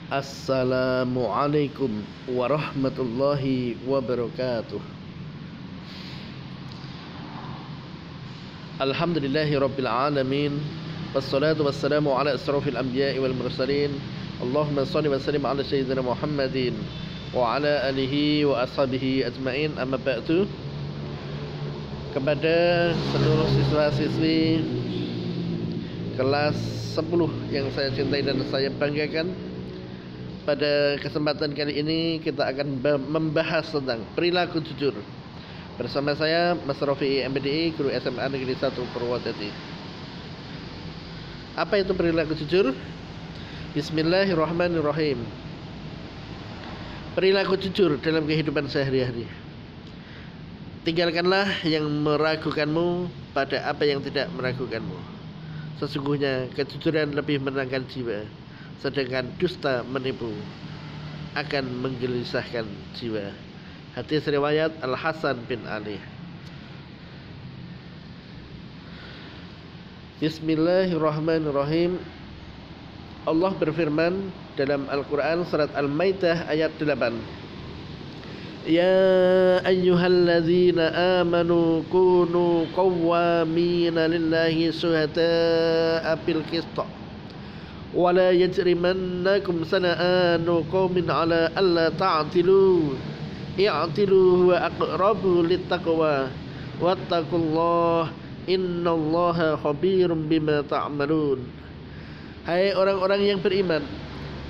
Assalamualaikum warahmatullahi wabarakatuh. Alhamdulillahi rabbil alamin. Wassalatu wassalamu ala asrafil anbiya'i wal mursalin. Allahumma salli wa sallim ala sayyidina Muhammadin wa ala alihi wa ashabihi ajma'in. Amma ba'du. Kepada seluruh siswa-siswi kelas 10 yang saya cintai dan saya banggakan, pada kesempatan kali ini kita akan membahas tentang perilaku jujur bersama saya Mas Rofi MPDI, guru SMA Negeri 1 Purwodadi. Apa itu perilaku jujur? Bismillahirrahmanirrahim. Perilaku jujur dalam kehidupan sehari-hari. Tinggalkanlah yang meragukanmu pada apa yang tidak meragukanmu. Sesungguhnya kejujuran lebih menenangkan jiwa, sedangkan dusta menipu akan menggelisahkan jiwa. Hadis riwayat Al-Hasan bin Ali. Bismillahirrahmanirrahim. Allah berfirman dalam Al-Quran surat Al-Maidah ayat 8. Ya ayyuhalladzina amanu kunu qawwamina lillahi syuhada'a bil qist wala yajrimannakum sana'anu qaumin ala alla ta'tilu i'tilu huwa aqrabu littaqwa wattaqullaha innallaha khabirum bima ta'malun. Hai orang-orang yang beriman,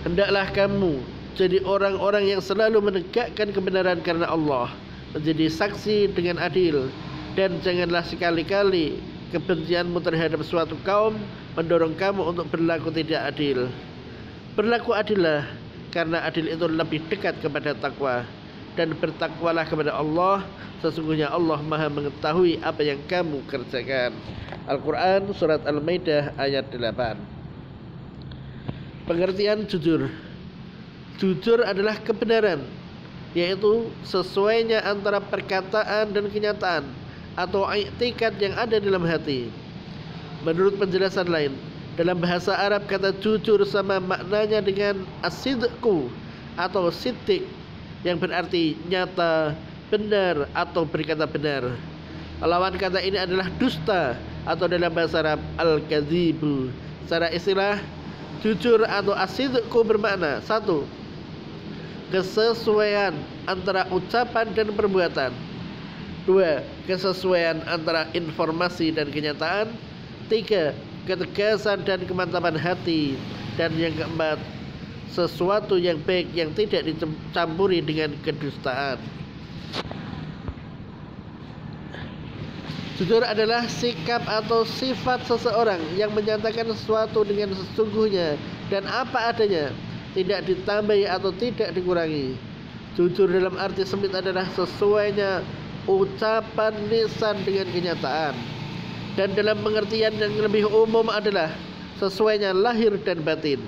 hendaklah kamu jadi orang-orang yang selalu menegakkan kebenaran karena Allah, menjadi saksi dengan adil, dan janganlah sekali-kali kebencianmu terhadap suatu kaum mendorong kamu untuk berlaku tidak adil. Berlaku adillah, karena adil itu lebih dekat kepada takwa, dan bertakwalah kepada Allah, sesungguhnya Allah Maha mengetahui apa yang kamu kerjakan. Al-Quran surat Al-Maidah ayat 8. Pengertian jujur. Jujur adalah kebenaran, yaitu sesuainya antara perkataan dan kenyataan atau i'tikad yang ada dalam hati. Menurut penjelasan lain, dalam bahasa Arab kata jujur sama maknanya dengan as-sidqu atau siddiq, yang berarti nyata, benar atau berkata benar. Lawan kata ini adalah dusta atau dalam bahasa Arab al-kadzibu. Secara istilah, jujur atau as-sidqu bermakna: 1. Kesesuaian antara ucapan dan perbuatan. 2. Kesesuaian antara informasi dan kenyataan. 3. Ketegasan dan kemantapan hati. Dan yang keempat, sesuatu yang baik yang tidak dicampuri dengan kedustaan. Jujur adalah sikap atau sifat seseorang yang menyatakan sesuatu dengan sesungguhnya dan apa adanya, tidak ditambahi atau tidak dikurangi. Jujur dalam arti sempit adalah sesuainya ucapan lisan dengan kenyataan, dan dalam pengertian yang lebih umum adalah sesuainya lahir dan batin.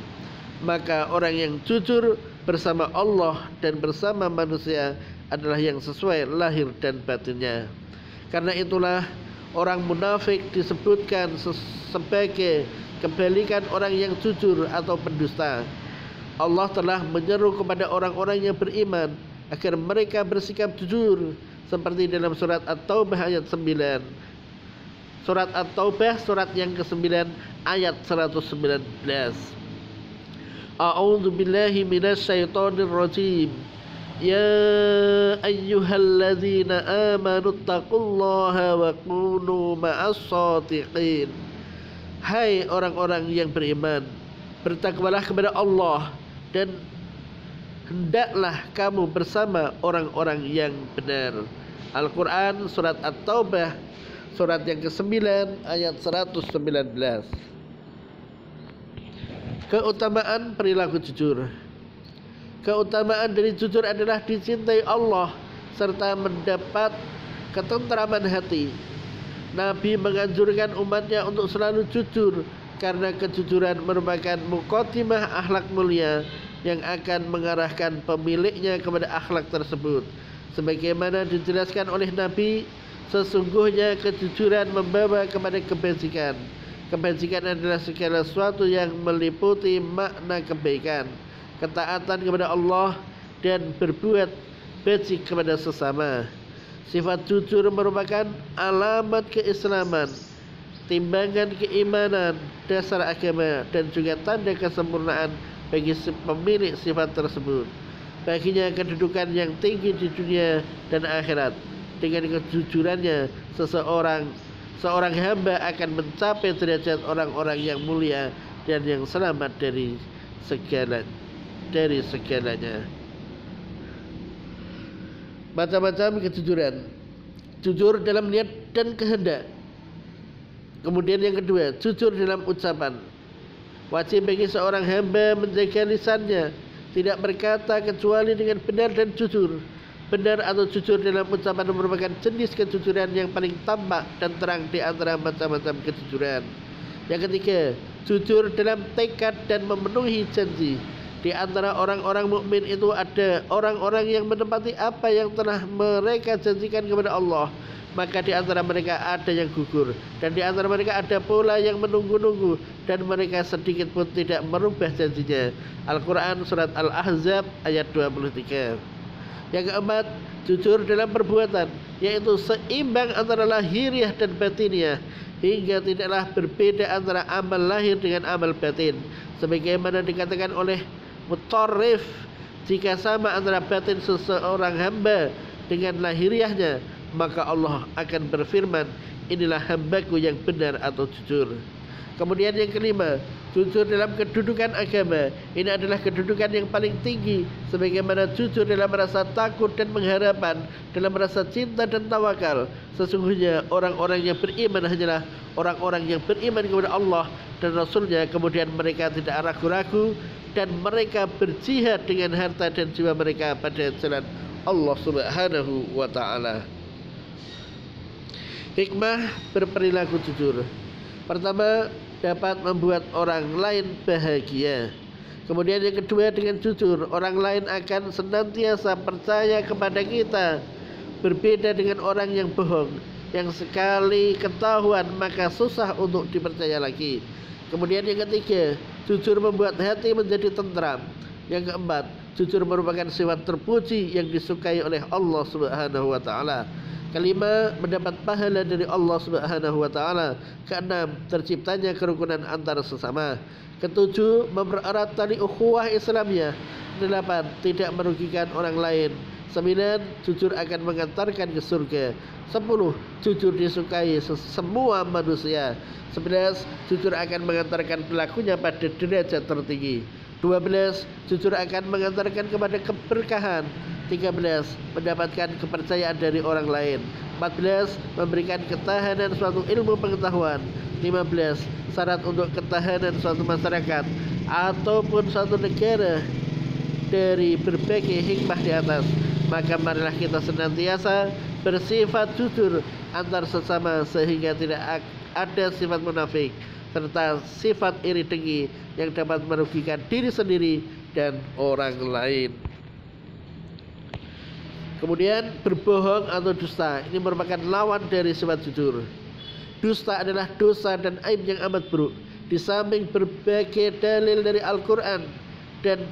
Maka orang yang jujur bersama Allah dan bersama manusia adalah yang sesuai lahir dan batinnya. Karena itulah orang munafik disebutkan sebagai kebalikan orang yang jujur atau pendusta. Allah telah menyeru kepada orang-orang yang beriman agar mereka bersikap jujur, seperti dalam surat At-Taubah ayat 9. Surat At-Taubah surat yang ke-9 ayat 119. A'udzu billahi minasyaitonir rajim. Ya ayyuhalladzina amanu taqullaha wa kunu ma'as shadiqin. Hai orang-orang yang beriman, bertakwalah kepada Allah dan hendaklah kamu bersama orang-orang yang benar. Al-Quran surat At-Taubah surat yang ke-9 ayat 119. Keutamaan perilaku jujur. Keutamaan dari jujur adalah dicintai Allah serta mendapat ketentraman hati. Nabi menganjurkan umatnya untuk selalu jujur, karena kejujuran merupakan muqaddimah akhlak mulia yang akan mengarahkan pemiliknya kepada akhlak tersebut. Sebagaimana dijelaskan oleh Nabi, sesungguhnya kejujuran membawa kepada kebajikan. Kebajikan adalah segala sesuatu yang meliputi makna kebaikan. ketaatan kepada Allah, dan berbuat baik kepada sesama. Sifat jujur merupakan alamat keislaman, timbangan keimanan, dasar agama, dan juga tanda kesempurnaan bagi pemilik sifat tersebut. Baginya kedudukan yang tinggi di dunia dan akhirat. Dengan kejujurannya seorang hamba akan mencapai derajat orang-orang yang mulia dan yang selamat dari segalanya. Macam-macam kejujuran. Jujur dalam niat dan kehendak. Kemudian yang kedua, jujur dalam ucapan. Wajib bagi seorang hamba menjaga lisannya, tidak berkata kecuali dengan benar dan jujur. Benar atau jujur dalam ucapan merupakan jenis kejujuran yang paling tampak dan terang di antara macam-macam kejujuran. Yang ketiga, jujur dalam tekad dan memenuhi janji. Di antara orang-orang mukmin itu ada orang-orang yang menepati apa yang telah mereka janjikan kepada Allah. Maka di antara mereka ada yang gugur, dan di antara mereka ada pula yang menunggu-nunggu, dan mereka sedikit pun tidak merubah janjinya. Al-Quran Surat Al-Ahzab ayat 23. Yang keempat, jujur dalam perbuatan, yaitu seimbang antara lahiriah dan batiniah, hingga tidaklah berbeda antara amal lahir dengan amal batin. Sebagaimana dikatakan oleh Mutarrif, jika sama antara batin seseorang hamba dengan lahiriahnya, maka Allah akan berfirman, inilah hambaku yang benar atau jujur. Kemudian yang kelima, jujur dalam kedudukan agama. Ini adalah kedudukan yang paling tinggi, sebagaimana jujur dalam rasa takut dan pengharapan, dalam rasa cinta dan tawakal. Sesungguhnya orang-orang yang beriman hanyalah orang-orang yang beriman kepada Allah dan Rasulnya, kemudian mereka tidak ragu-ragu, dan mereka berjihad dengan harta dan jiwa mereka pada jalan Allah Subhanahu wa ta'ala. Hikmah berperilaku jujur. Pertama, dapat membuat orang lain bahagia. Kemudian yang kedua, dengan jujur orang lain akan senantiasa percaya kepada kita. Berbeda dengan orang yang bohong, yang sekali ketahuan maka susah untuk dipercaya lagi. Kemudian yang ketiga, jujur membuat hati menjadi tentram. Yang keempat, jujur merupakan sifat terpuji yang disukai oleh Allah Subhanahu wa ta'ala. Kelima, mendapat pahala dari Allah Subhanahu wa ta'ala. Keenam, terciptanya kerukunan antar sesama. Ketujuh, mempererat tali ukhuwah Islamiyah. Delapan, tidak merugikan orang lain. 9, jujur akan mengantarkan ke surga. 10, jujur disukai semua manusia. 11, jujur akan mengantarkan pelakunya pada derajat tertinggi. 12, jujur akan mengantarkan kepada keberkahan. 13, mendapatkan kepercayaan dari orang lain. 14, memberikan ketahanan suatu ilmu pengetahuan. 15, syarat untuk ketahanan suatu masyarakat ataupun suatu negara dari berbagai hikmah di atas. Maka marilah kita senantiasa bersifat jujur antar sesama, sehingga tidak ada sifat munafik serta sifat iri dengki yang dapat merugikan diri sendiri dan orang lain. Kemudian berbohong atau dusta, ini merupakan lawan dari sifat jujur. Dusta adalah dosa dan aib yang amat buruk. Di samping berbagai dalil dari Al-Quran dan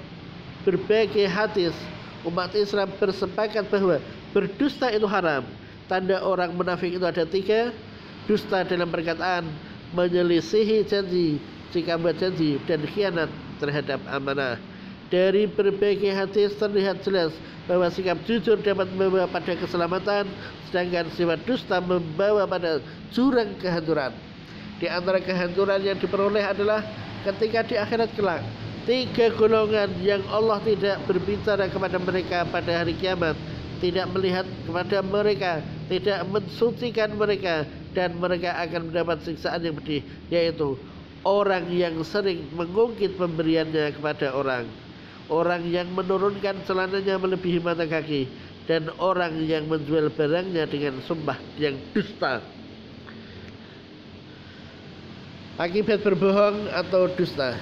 berbagai hadis, umat Islam bersepakat bahwa berdusta itu haram. Tanda orang munafik itu ada 3. Dusta dalam perkataan, menyelisihi janji jika berjanji, dan khianat terhadap amanah. Dari berbagai hadis terlihat jelas bahwa sikap jujur dapat membawa pada keselamatan, sedangkan sifat dusta membawa pada jurang kehancuran. Di antara kehancuran yang diperoleh adalah ketika di akhirat kelak, 3 golongan yang Allah tidak berbicara kepada mereka pada hari kiamat, tidak melihat kepada mereka, tidak mensucikan mereka, dan mereka akan mendapat siksaan yang pedih, yaitu orang yang sering mengungkit pemberiannya kepada orang, orang yang menurunkan celananya melebihi mata kaki, dan orang yang menjual barangnya dengan sumpah yang dusta. Akibat berbohong atau dusta.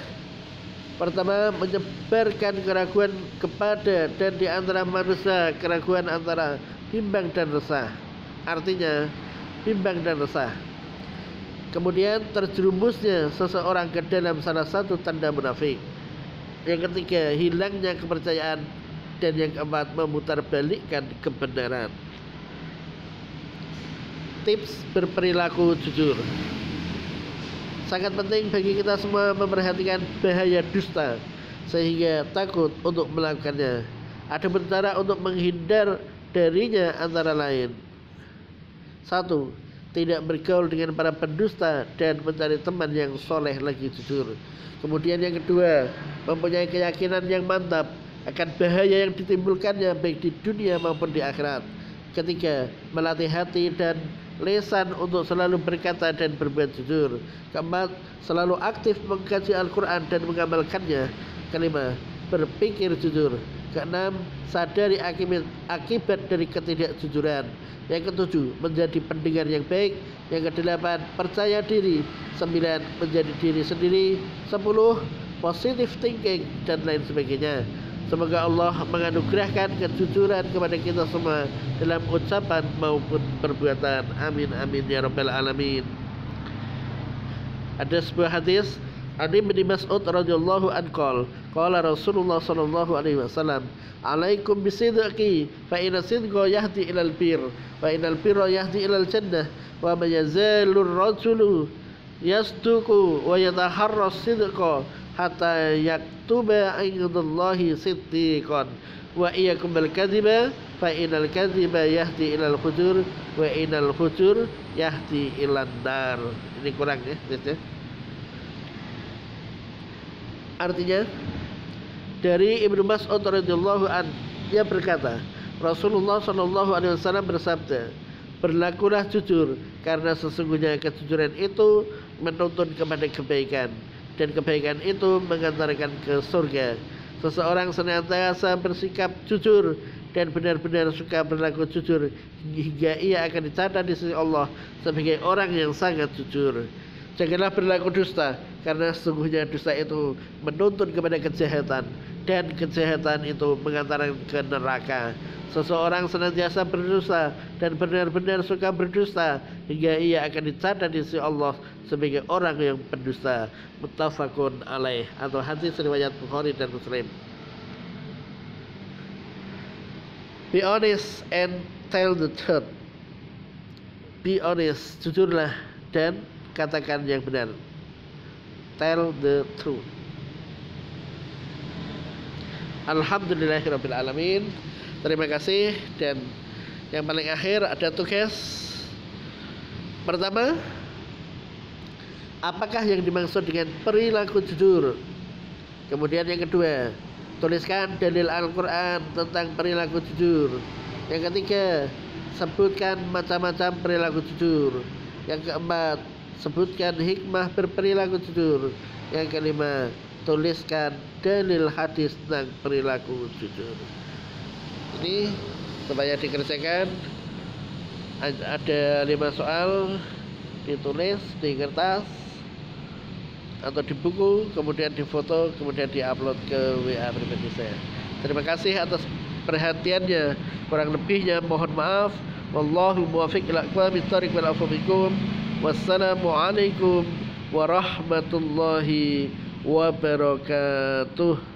Pertama, menyebarkan keraguan kepada dan di antara manusia, keraguan antara bimbang dan resah. Artinya bimbang dan resah. Kemudian terjerumusnya seseorang ke dalam salah satu tanda munafik. Yang ketiga, hilangnya kepercayaan. Dan yang keempat, memutarbalikkan kebenaran. Tips berperilaku jujur. Sangat penting bagi kita semua memperhatikan bahaya dusta sehingga takut untuk melakukannya. Ada cara untuk menghindar darinya, antara lain: 1. Tidak bergaul dengan para pendusta dan mencari teman yang soleh lagi jujur. Kemudian yang kedua, mempunyai keyakinan yang mantap akan bahaya yang ditimbulkannya baik di dunia maupun di akhirat. Ketiga, melatih hati dan lisan untuk selalu berkata dan berbuat jujur. Keempat, selalu aktif mengkaji Al-Quran dan mengamalkannya. Kelima, berpikir jujur. Keenam, sadari akibat dari ketidakjujuran. Yang ketujuh, menjadi pendengar yang baik. Yang kedelapan, percaya diri. 9, menjadi diri sendiri. 10, positive thinking, dan lain sebagainya. Semoga Allah menganugerahkan kejujuran kepada kita semua dalam ucapan maupun perbuatan. Amin amin ya rabbal alamin. Ada sebuah hadis Ani bin Mas'ud radhiyallahu anhu qala Rasulullah sallallahu alaihi wasallam, alaikum bisidqi fa inna sidqa yahdi ilal bir wa innal birra yahdi ilal jannah wa may yazalur rajulu yasduqu wa yataharras sidqa hatta yaktuba indallahi siddiqan wa iyyakum bil kadhiba fa innal kadhiba yahdi ilal fujur wa innal fujur yahdi ilan nar. Ini kurang ya. Artinya dari Ibnu Mas'ud radhiyallahu an, dia berkata, Rasulullah sallallahu alaihi wasallam bersabda, berlakulah jujur karena sesungguhnya kejujuran itu menuntun kepada kebaikan dan kebaikan itu mengantarkan ke surga. Seseorang senantiasa bersikap jujur dan benar-benar suka berlaku jujur hingga ia akan dicatat di sisi Allah sebagai orang yang sangat jujur. Janganlah berlaku dusta karena sesungguhnya dusta itu menuntun kepada kejahatan dan kejahatan itu mengantarkan ke neraka. Seseorang senantiasa berdusta dan benar-benar suka berdusta hingga ia akan dicatat di sisi Allah sebagai orang yang pendusta. Muttafaqun alaih, atau hadis riwayat Bukhari dan Muslim. Be honest and tell the truth. Be honest, jujurlah dan katakan yang benar. Tell the truth. Alhamdulillahirabbil alamin. Terima kasih. Dan yang paling akhir ada tugas. Pertama, apakah yang dimaksud dengan perilaku jujur? Kemudian yang kedua, tuliskan dalil Al-Quran tentang perilaku jujur. Yang ketiga, sebutkan macam-macam perilaku jujur. Yang keempat, sebutkan hikmah berperilaku jujur. Yang kelima, tuliskan dalil hadis tentang perilaku jujur. Ini supaya dikerjakan. Ada 5 soal, ditulis di kertas atau di buku, kemudian difoto, kemudian diupload ke WA pribadi saya. Terima kasih atas perhatiannya. Kurang lebihnya mohon maaf. Wallahu muwaffiq ila aqwamit thoriq wal afu minkum. Wassalamualaikum warahmatullahi wabarakatuh.